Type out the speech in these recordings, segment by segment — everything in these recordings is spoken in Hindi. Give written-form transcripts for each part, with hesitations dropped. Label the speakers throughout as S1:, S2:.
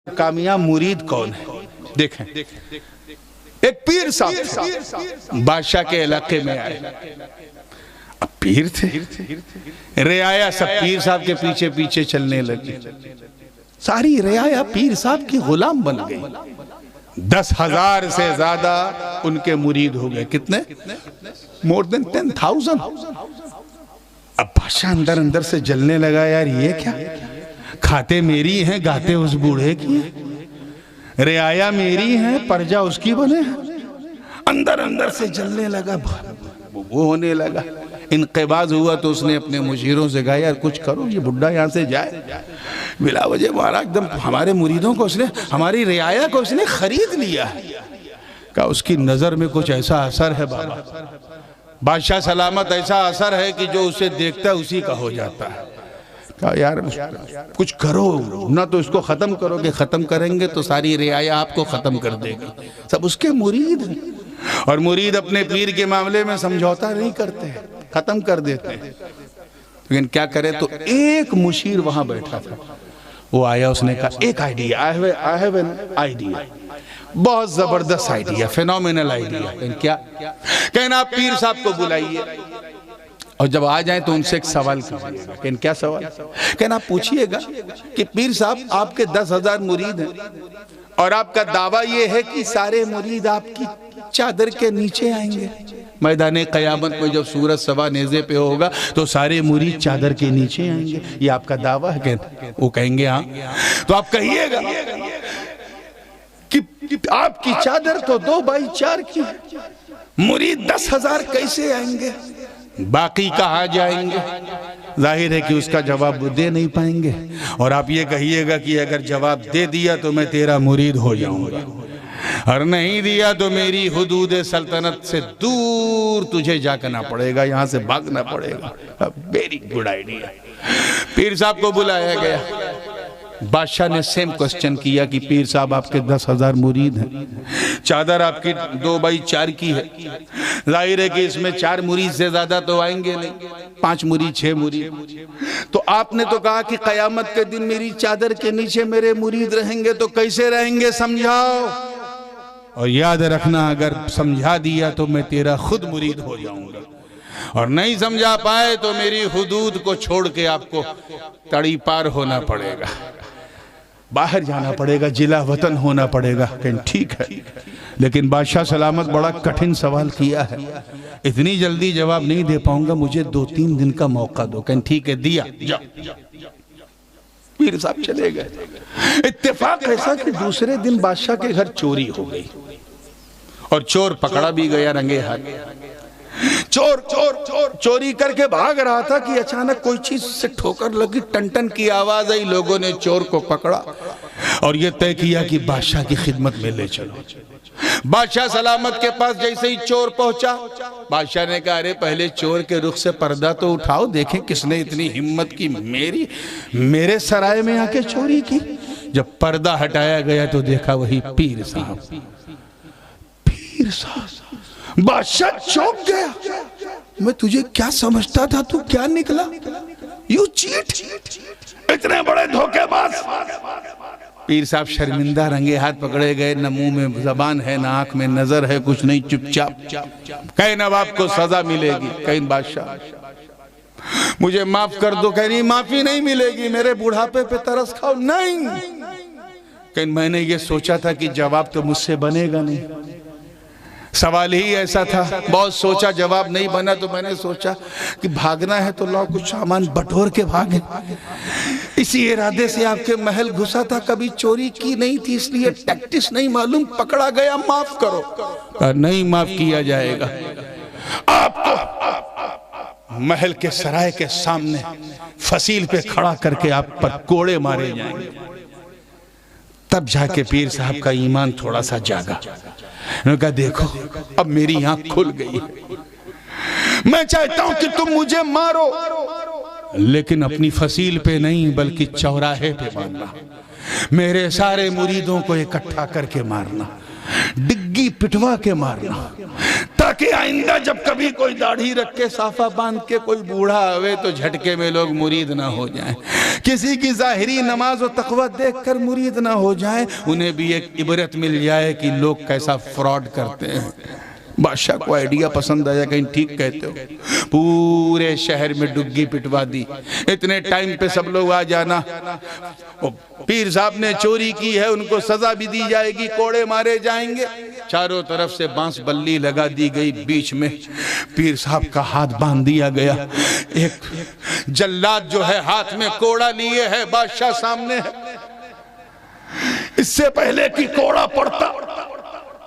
S1: कामयाब मुरीद कौन है? देखें, एक पीर साहब बादशाह के इलाके में आए। अब पीर थे, रियाया सब पीर साहब के पीछे पीछे चलने लगी। सारी रियाया पीर साहब की गुलाम बन गई। 10,000 से ज्यादा उनके मुरीद हो गए। कितने? More than 10,000। अब बादशाह अंदर अंदर से जलने लगा, यार ये क्या, खाते मेरी हैं, गाते उस बूढ़े की, रियाया मेरी है, प्रजा उसकी बने हैं। अंदर अंदर से जलने लगा, वो होने लगा। इनक़िबाज़ हुआ तो उसने अपने मुशीरों से कहा, यार कुछ करो, ये बुढ़ा यहाँ से जाए। बिला वजह मारा एकदम। हमारे मुरीदों को उसने, हमारी रियाया को उसने खरीद लिया है। कहा उसकी नज़र में कुछ ऐसा असर है बाबा, बादशाह सलामत, ऐसा असर है कि जो उसे देखता है उसी का हो जाता है। कहा यार कुछ करो ना, तो इसको ख़त्म करोगे, ख़त्म करेंगे तो सारी रियाया आपको ख़त्म कर देगी। सब उसके मुरीद हैं, और मुरीद अपने पीर के मामले में समझौता नहीं करते, ख़त्म कर देते हैं। लेकिन क्या करे, तो एक मुशीर वहाँ बैठा था, वो आया, उसने कहा एक idea, I have an idea, बहुत ज़बरदस्त आइडिया, फिनोमिनल आइडिया। क्या? कहना आप पीर साहब को बुलाइए, और जब आ जाए तो उनसे एक सवाल कीजिएगा। कहना क्या सवाल? कहना आप पूछिएगा कि पीर साहब आपके 10,000 मुरीद हैं, और आपका दावा ये है कि सारे मुरीद आपकी चादर के नीचे आएंगे। मैदान क़यामत में जब सूरज सवा नेज़े पे होगा तो सारे मुरीद चादर के नीचे आएंगे, ये आपका दावा है? कहना वो कहेंगे हाँ। तो आप कहिएगा कि आपकी चादर तो 2x4 की है, मुरीद 10,000 कैसे आएंगे, बाकी कहाँ जाएंगे? जाहिर है कि उसका जवाब वो दे नहीं पाएंगे। और आप ये कहिएगा कि अगर जवाब दे दिया तो मैं तेरा मुरीद हो जाऊंगा, और नहीं दिया तो मेरी हुदूद सल्तनत से दूर तुझे जाना पड़ेगा, यहाँ से भागना पड़ेगा। Very good idea. पीर साहब को बुलाया गया। बादशाह ने सेम क्वेश्चन किया कि पीर साहब आपके 10,000 मुरीद हैं, चादर आपकी 2x4 की है, जाहिर है कि इसमें 4 मुरीद से ज्यादा तो आएंगे नहीं, 5 मुरीद 6 मुरीद। तो आपने तो कहा कि कयामत के दिन मेरी चादर के नीचे मेरे मुरीद रहेंगे, तो कैसे रहेंगे समझाओ। और याद रखना, अगर समझा दिया तो मैं तेरा खुद मुरीद हो जाऊंगा, और नहीं समझा पाए तो मेरी हुदूद को छोड़ के आपको तड़ी पार होना पड़ेगा, बाहर जाना पड़ेगा, जिला वतन होना पड़ेगा। कहीं ठीक है, लेकिन बादशाह सलामत बड़ा कठिन सवाल किया है, इतनी जल्दी जवाब नहीं दे पाऊंगा, मुझे 2-3 दिन का मौका दो। कहीं ठीक है, दिया। पीर साहब चले गए। इत्तेफाक ऐसा कि दूसरे दिन बादशाह के घर चोरी हो गई, और चोर पकड़ा भी गया रंगे हाथ। चोर चोरी करके भाग रहा था कि अचानक कोई चीज से ठोकर लगी, टन की आवाज आई, लोगों ने चोर को पकड़ा और ये तय किया कि बादशाह की खिदमत में ले चलो। बादशाह सलामत के पास जैसे ही चोर पहुंचा, बादशाह ने कहा, अरे पहले चोर के रुख से पर्दा तो उठाओ, देखें किसने इतनी हिम्मत की मेरे सराय में आके चोरी की। जब पर्दा हटाया गया तो देखा वही पीर साहब। पीर साहब, बादशाह चौंक गया, मैं तुझे क्या समझता था, तू क्या निकला, यू चीट, इतने बड़े धोखेबाज। पीर साहब शर्मिंदा, रंगे हाथ पकड़े गए, न मुंह में जबान है, न आंख में नजर है, कुछ नहीं, चुपचाप। कहीं नवाब को सजा मिलेगी, कहीं बादशाह मुझे माफ कर दो, कहीं माफी नहीं मिलेगी, मेरे बुढ़ापे पे तरस खाओ, नहीं। कहीं मैंने ये सोचा था कि जवाब तो मुझसे बनेगा नहीं, सवाल ही ऐसा था, बहुत सोचा, जवाब नहीं बना, तो मैंने सोचा कि भागना है तो लो कुछ सामान बटोर के भागे। इसी इरादे से आपके महल घुसा था, कभी चोरी की नहीं थी, इसलिए टैक्टिस नहीं मालूम, पकड़ा गया, माफ करो। नहीं माफ किया जाएगा, आपको महल के सराय के सामने फसील पे खड़ा करके आप पर कोड़े मारे जाएंगे। तब जाके पीर साहब का ईमान थोड़ा सा जागा। उन्होंने कहा, देखो अब मेरी आंख खुल गई, मैं चाहता हूं कि तुम मुझे मारो, लेकिन अपनी फसील पे नहीं बल्कि चौराहे पे मारना, मेरे सारे मुरीदों को इकट्ठा करके मारना, डिग्गी पिटवा के मारना, ताकि आइंदा जब कभी कोई दाढ़ी रख के साफा बांध के कोई बूढ़ा आवे तो झटके में लोग मुरीद ना हो जाएं। किसी की ज़ाहिरी नमाज और तकवा देखकर मुरीद ना हो जाए, उन्हें भी एक इबरत मिल जाए कि लोग कैसा फ्रॉड करते हैं। बादशाह को आइडिया पसंद आया, कहीं ठीक कहते हो, पूरे शहर में डुग्गी पिटवा दी, इतने टाइम पे सब लोग आ जाना, पीर साहब ने चोरी की है, उनको सजा भी दी जाएगी, कोड़े मारे जाएंगे। चारों तरफ से बांस बल्ली लगा दी गई, बीच में पीर साहब का हाथ बांध दिया गया। एक जल्लाद जो है हाथ में कोड़ा लिए है, बादशाह सामने है। इससे पहले कि कोड़ा पड़ता,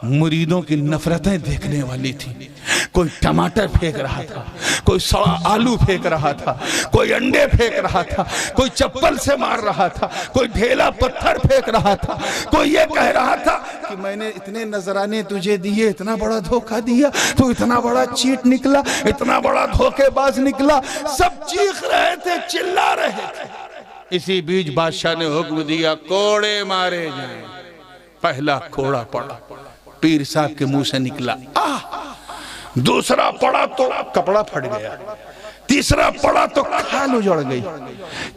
S1: मुरीदों की नफरतें देखने वाली थी। कोई टमाटर फेंक रहा था, कोई सड़ा आलू फेंक रहा था, कोई अंडे फेंक रहा था, कोई चप्पल से मार रहा था, कोई ढेला पत्थर फेंक रहा था, कोई ये कह रहा था कि मैंने इतने नजराने तुझे दिए, इतना बड़ा धोखा दिया, तू इतना बड़ा चीट निकला, इतना बड़ा धोखेबाज निकला। सब चीख रहे थे, चिल्ला रहे थे। इसी बीच बादशाह ने हुक्म दिया, कोड़े मारे जाएं। पहला कोड़ा पड़ा, पीर साहब के मुंह से निकला, दूसरा पड़ा तो कपड़ा फट गया, तीसरा पड़ा तो खाल उजड़ गई,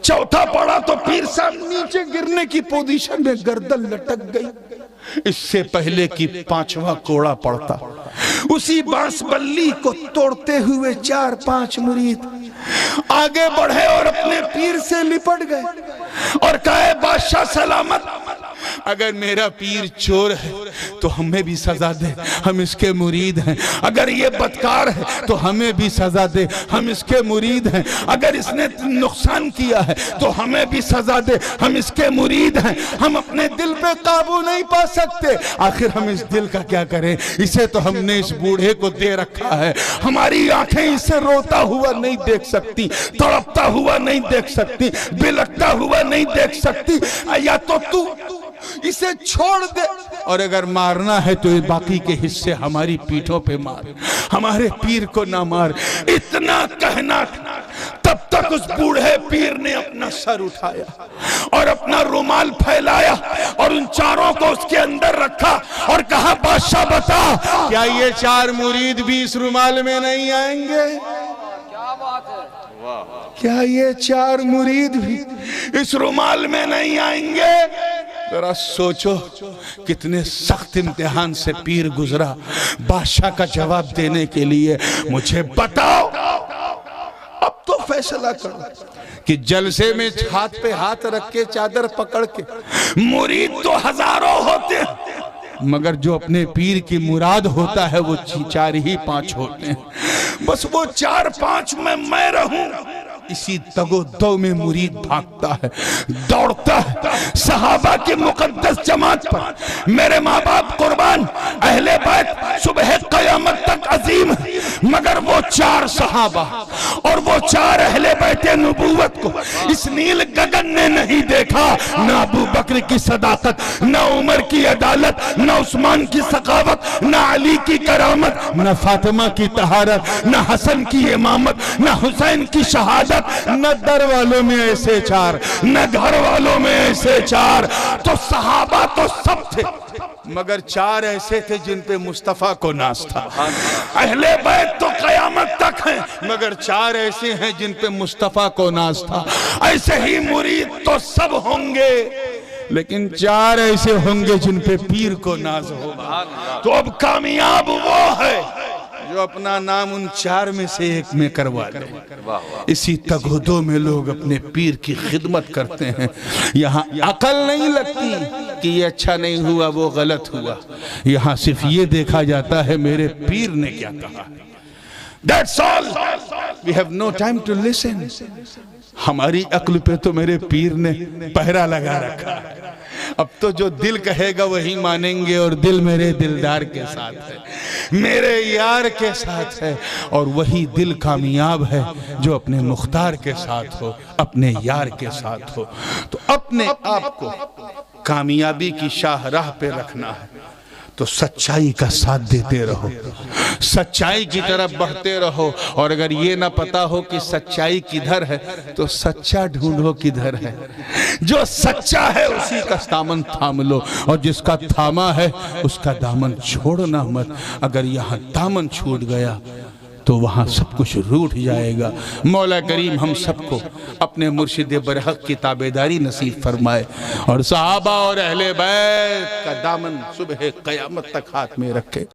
S1: चौथा पड़ा तो पीर साहब नीचे गिरने की पोजीशन में गर्दन लटक गई। इससे पहले कि पांचवा कोड़ा पड़ता, उसी बांस बल्ली को तोड़ते हुए 4-5 मुरीद आगे बढ़े और अपने पीर से लिपट गए और कहे, बादशाह सलामत, अगर मेरा पीर चोर है तो हमें भी सजा दे, हम इसके मुरीद हैं। अगर ये बदकार है तो हमें भी सजा दे, हम इसके मुरीद हैं। अगर इसने नुकसान किया है तो हमें भी सजा दे, हम इसके मुरीद हैं। हम अपने दिल पे काबू नहीं पा सकते, आखिर हम इस दिल का क्या करें? इसे तो हमने इस बूढ़े को दे रखा है, हमारी आंखें इसे रोता हुआ नहीं देख सकती, तड़पता हुआ नहीं देख सकती, बिलखता हुआ नहीं देख सकती। या तो तू इसे छोड़ दे, और अगर मारना है तो ये बाकी के हिस्से हमारी पीठों पे मार, हमारे पीर को ना मार। इतना कहना था, तब तक उस बूढ़े पीर ने अपना सर उठाया और अपना रुमाल फैलाया और उन चारों को उसके अंदर रखा और कहा, बादशाह बता, क्या ये 4 मुरीद भी इस रुमाल में नहीं आएंगे? क्या बात है, क्या ये 4 मुरीद भी इस रुमाल में नहीं आएंगे? जरा सोचो कितने सख्त इम्तिहान से पीर गुजरा बादशाह का जवाब देने के लिए। मुझे बताओ, अब तो फैसला करो कि जलसे में हाथ पे हाथ रख के, चादर पकड़ के, मुरीद तो हजारों होते हैं, मगर जो अपने पीर की मुराद होता है वो 4 ही 5 होते हैं। बस वो 4-5 में मैं रहूं, इसी तगो-दो में मुरीद भागता है, दौड़ता है। सहाबा की मुकद्दस जमात पर मेरे माँ बाप कुर्बान, अहले बैत सुबह क़यामत तक अजीम, मगर वो 4 सहाबा और वो 4 अहले बैते नबूवत को इस नील गगन ने नहीं देखा। न अबू बकर की सदाकत, न उमर की अदालत, न उस्मान की सखावत, न अली की करामत, न फातिमा की तहारत, न हसन की इमामत, न हुसैन की शहादत, न दर वालों में ऐसे 4, न घर वालों में ऐसे 4। तो सहाबा तो सब थे, मगर 4 ऐसे थे जिन पे मुस्तफा को नाज था। अहले बैत तो कयामत तक हैं, मगर 4 ऐसे हैं जिन पे मुस्तफा को नाज था। ऐसे ही मुरीद तो सब होंगे, लेकिन 4 ऐसे होंगे जिन पे पीर को नाज होगा। तो अब कामयाब वो है जो अपना नाम उन 4 में से एक में करवा ले। इसी तगोदो में लोग अपने पीर की खिदमत करते हैं। यहाँ अकल नहीं लगती कि ये अच्छा नहीं हुआ, वो गलत हुआ। यहाँ सिर्फ ये देखा जाता है मेरे पीर ने क्या कहा। That's all. We have no time to listen. हमारी अक्ल पे तो मेरे पीर ने पहरा लगा रखा है। अब तो जो दिल कहेगा वही मानेंगे, और दिल मेरे दिलदार के साथ है, मेरे यार के साथ है, और वही दिल कामयाब है जो अपने मुख्तार के साथ हो, अपने यार के साथ हो। तो अपने आप को कामयाबी की शाहराह पे रखना है तो सच्चाई का साथ देते रहो, सच्चाई की तरफ बढ़ते रहो। और अगर ये ना पता हो कि सच्चाई किधर है तो सच्चा ढूंढो किधर है। जो सच्चा है उसी का दामन थाम लो, और जिसका थामा है उसका दामन छोड़ना मत। अगर यहाँ दामन छूट गया तो वहाँ सब कुछ रूठ जाएगा। मौला करीम हम सबको अपने मुर्शिद बरहक की ताबेदारी नसीब फरमाए और सहाबा और अहले बैत का दामन सुबह क़यामत तक हाथ में रखे।